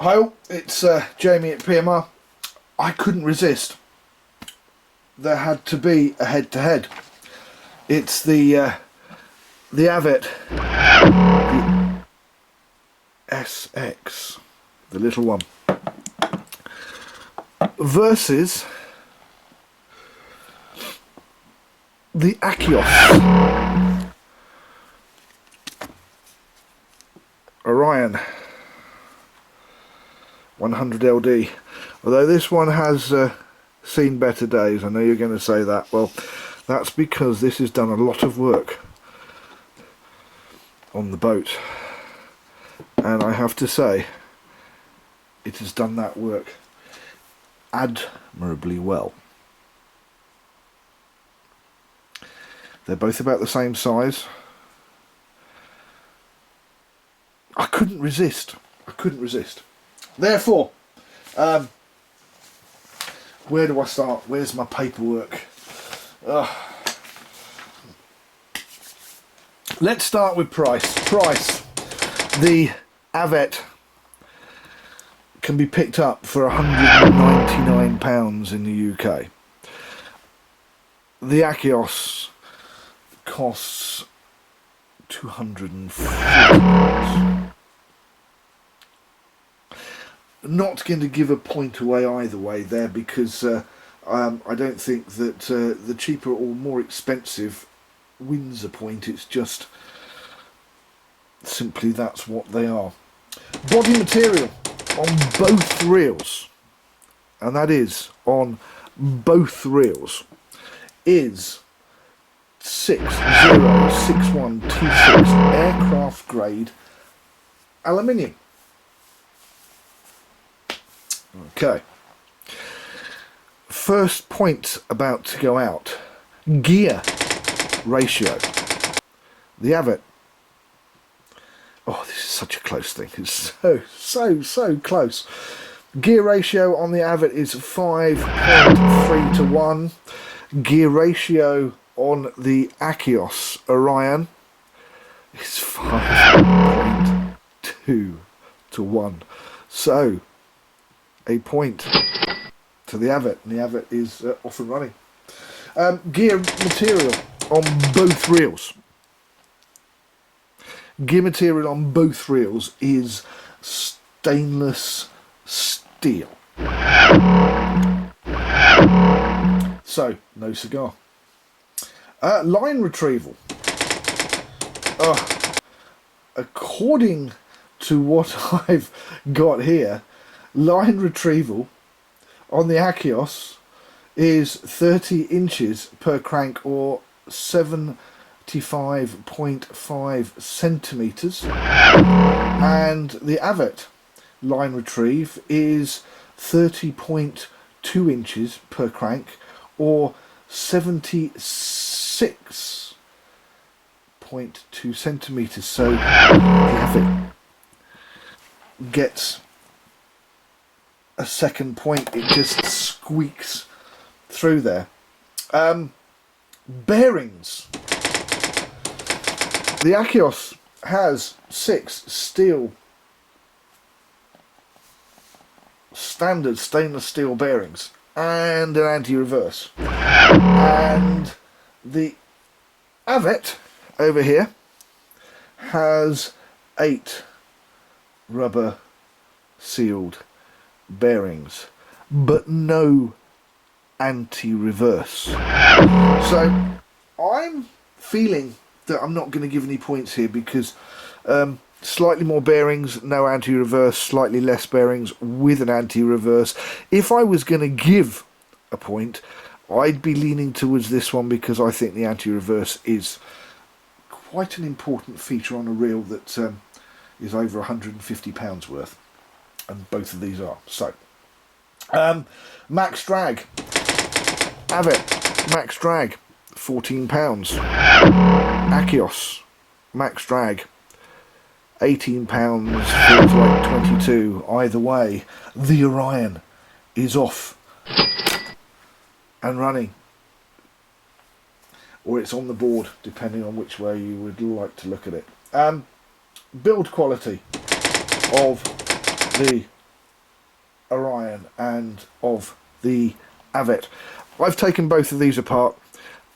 Hi all, it's Jamie at PMR. I couldn't resist. There had to be a head-to-head. It's the Avet, the SX, the little one, versus the Akios Orion 100LD. Although this one has seen better days. I know you're going to say that. Well, that's because this has done a lot of work on the boat, and I have to say it has done that work admirably well. They're both about the same size. I couldn't resist. Therefore, where do I start? Where's my paperwork? Let's start with price. The Avet can be picked up for £199 in the UK. The Akios costs £240. Not going to give a point away either way there, because I don't think that the cheaper or more expensive wins a point. It's just simply that's what they are. Body material on both reels, and that is on both reels, is 606126 aircraft grade aluminium. Okay, first point about to go out: gear ratio. The Avet, oh, this is such a close thing. It's so close. Gear ratio on the Avet is 5.3 to 1. Gear ratio on the Akios Orion is 5.2 to 1. So a point to the Avet, and the Avet is off and running. Gear material on both reels. Gear material on both reels is stainless steel. So, no cigar. Line retrieval. According to what I've got here, line retrieval on the Akios is 30 inches per crank, or 75.5 centimeters, and the Avet line retrieve is 30.2 inches per crank, or 76.2 centimeters. So the Avet gets a second point. It just squeaks through there. Bearings. The Akios has 6 steel standard stainless steel bearings and an anti-reverse, and the Avet over here has 8 rubber sealed bearings, but no anti-reverse. So I'm feeling that I'm not going to give any points here, because slightly more bearings, no anti-reverse, slightly less bearings with an anti-reverse. If I was going to give a point, I'd be leaning towards this one, because I think the anti-reverse is quite an important feature on a reel that is over £150 worth, and both of these are. So max drag. Avet max drag £14. Akios max drag £18, feels like 22. Either way, the Orion is off and running, or it's on the board, depending on which way you would like to look at it. Build quality of the Orion and of the Avet. I've taken both of these apart.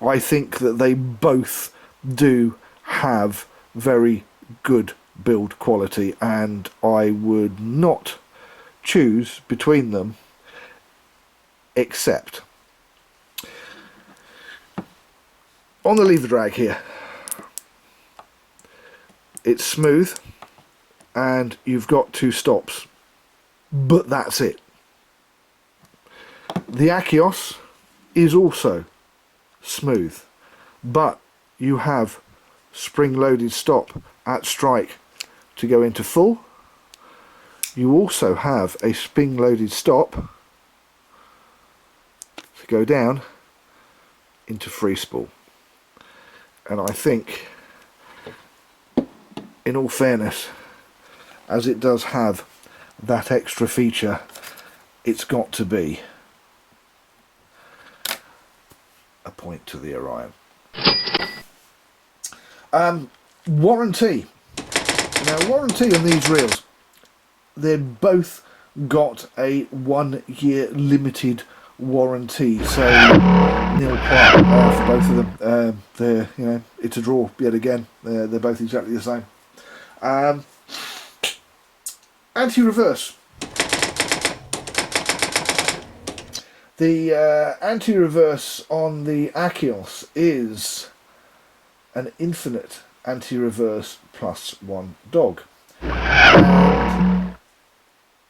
I think that they both do have very good build quality, and I would not choose between them, except on the lever drag here. It's smooth and you've got 2 stops, but that's it. The Akios is also smooth, but you have spring-loaded stop at strike to go into full. You also have a spring-loaded stop to go down into free spool. And I think, in all fairness, as it does have that extra feature, it's got to be a point to the Orion. Warranty. Now, warranty on these reels, they've both got a 1-year limited warranty, so nil part for both of them. They're, you know, it's a draw yet again. They're both exactly the same. Anti-reverse. The anti-reverse on the Akios is an infinite anti-reverse +1 dog. And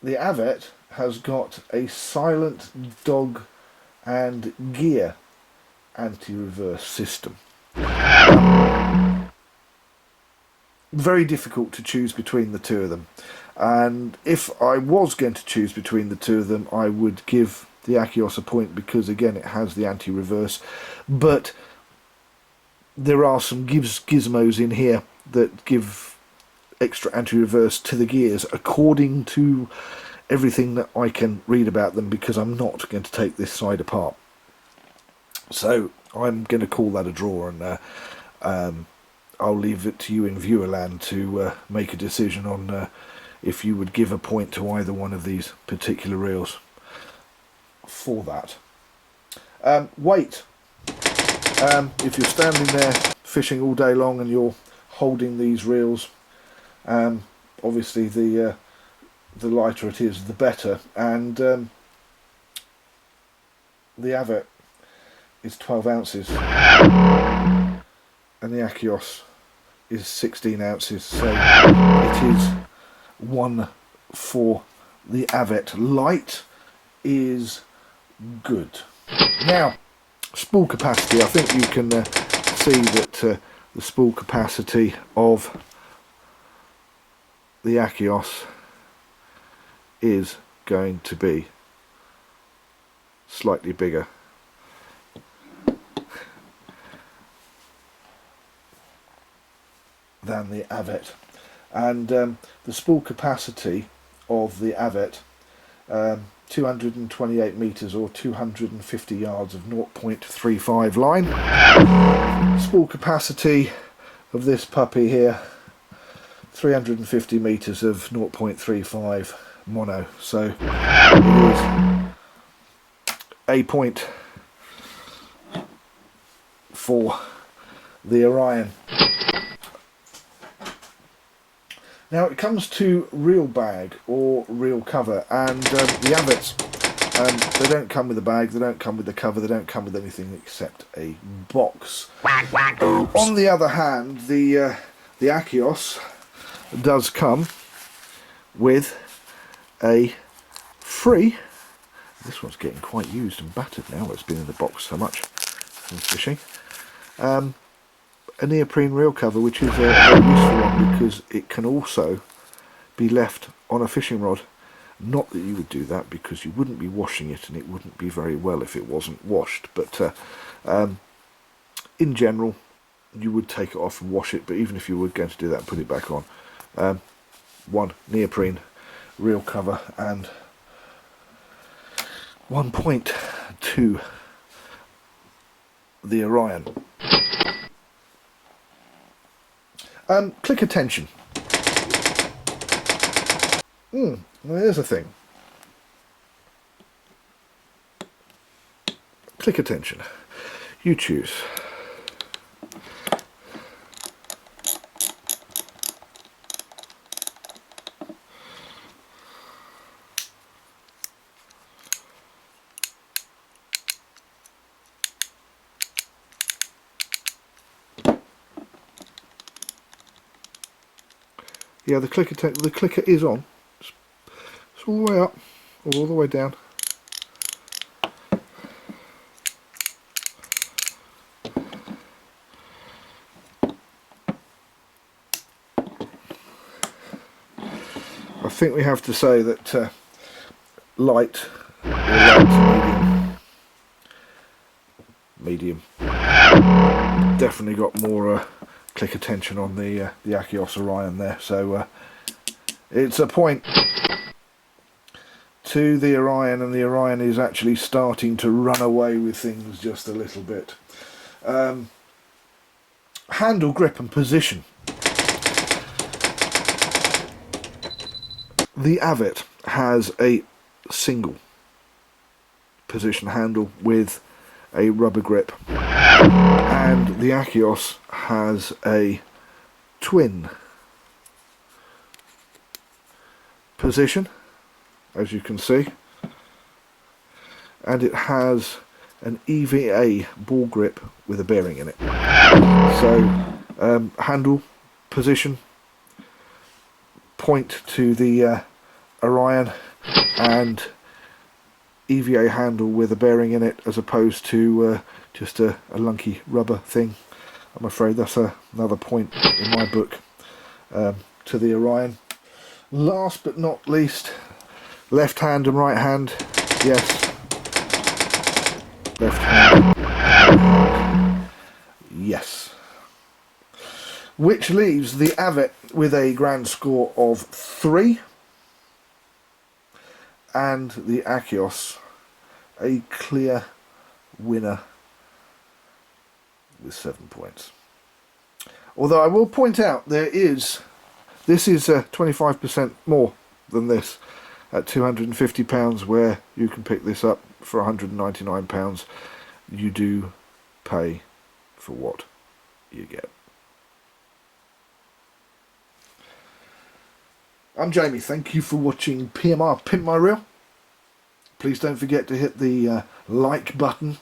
the Avet has got a silent dog and gear anti-reverse system. Very difficult to choose between the two of them, and if I was going to choose between the two of them, I would give the Akios a point, because again it has the anti-reverse, but there are some gizmos in here that give extra anti-reverse to the gears, according to everything that I can read about them, because I'm not going to take this side apart. So I'm going to call that a draw, and I'll leave it to you in viewerland to make a decision on if you would give a point to either one of these particular reels for that. Weight. If you're standing there fishing all day long and you're holding these reels, obviously the lighter it is, the better. And the Avet is 12 ounces and the Akios is 16 ounces, so it is 1 for the Avet. Light is good. Now, spool capacity. I think you can see that the spool capacity of the Akios is going to be slightly bigger than the Avet, and the spool capacity of the Avet, 228 meters or 250 yards of 0.35 line. Spool capacity of this puppy here, 350 meters of 0.35 mono, so it is a point for the Orion. Now it comes to reel bag or reel cover, and the Avets, they don't come with a bag, they don't come with the cover, they don't come with anything except a box. On the other hand, the Akios does come with a free, this one's getting quite used and battered now, it's been in the box so much from fishing, a neoprene reel cover, which is a very useful one because it can also be left on a fishing rod. Not that you would do that, because you wouldn't be washing it and it wouldn't be very well if it wasn't washed, but in general you would take it off and wash it, but even if you were going to do that and put it back on, one neoprene reel cover and 1 point to the Orion. Click attention. Well, here's the thing. clicker tension. You choose. Yeah, the clicker is on. It's all the way up, all the way down. I think we have to say that light, or light medium, definitely got more clicker tension on the Akios Orion there. So it's a point to the Orion, and the Orion is actually starting to run away with things just a little bit. Handle, grip and position. The Avet has a single position handle with a rubber grip, and the Akios has a twin position, as you can see, and it has an EVA ball grip with a bearing in it. So handle, position, point to the Orion, and EVA handle with a bearing in it, as opposed to just a lunky rubber thing. I'm afraid that's another point in my book to the Orion. Last but not least, left hand and right hand. Yes, left hand, right hand. Yes. Which leaves the Avet with a grand score of 3, and the Akios a clear winner with 7 points. Although I will point out, this is 25% more than this at £250, where you can pick this up for £199. You do pay for what you get. I'm Jamie, thank you for watching PMR Pimp My Reel. Please don't forget to hit the like button.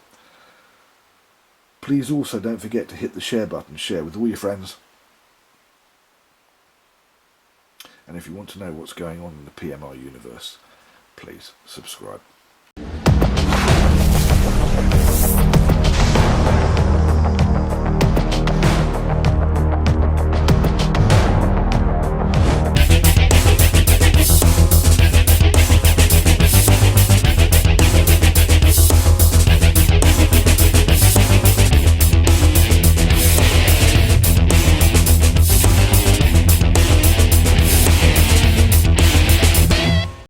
Please also don't forget to hit the share button, share with all your friends. And if you want to know what's going on in the PMR universe, please subscribe.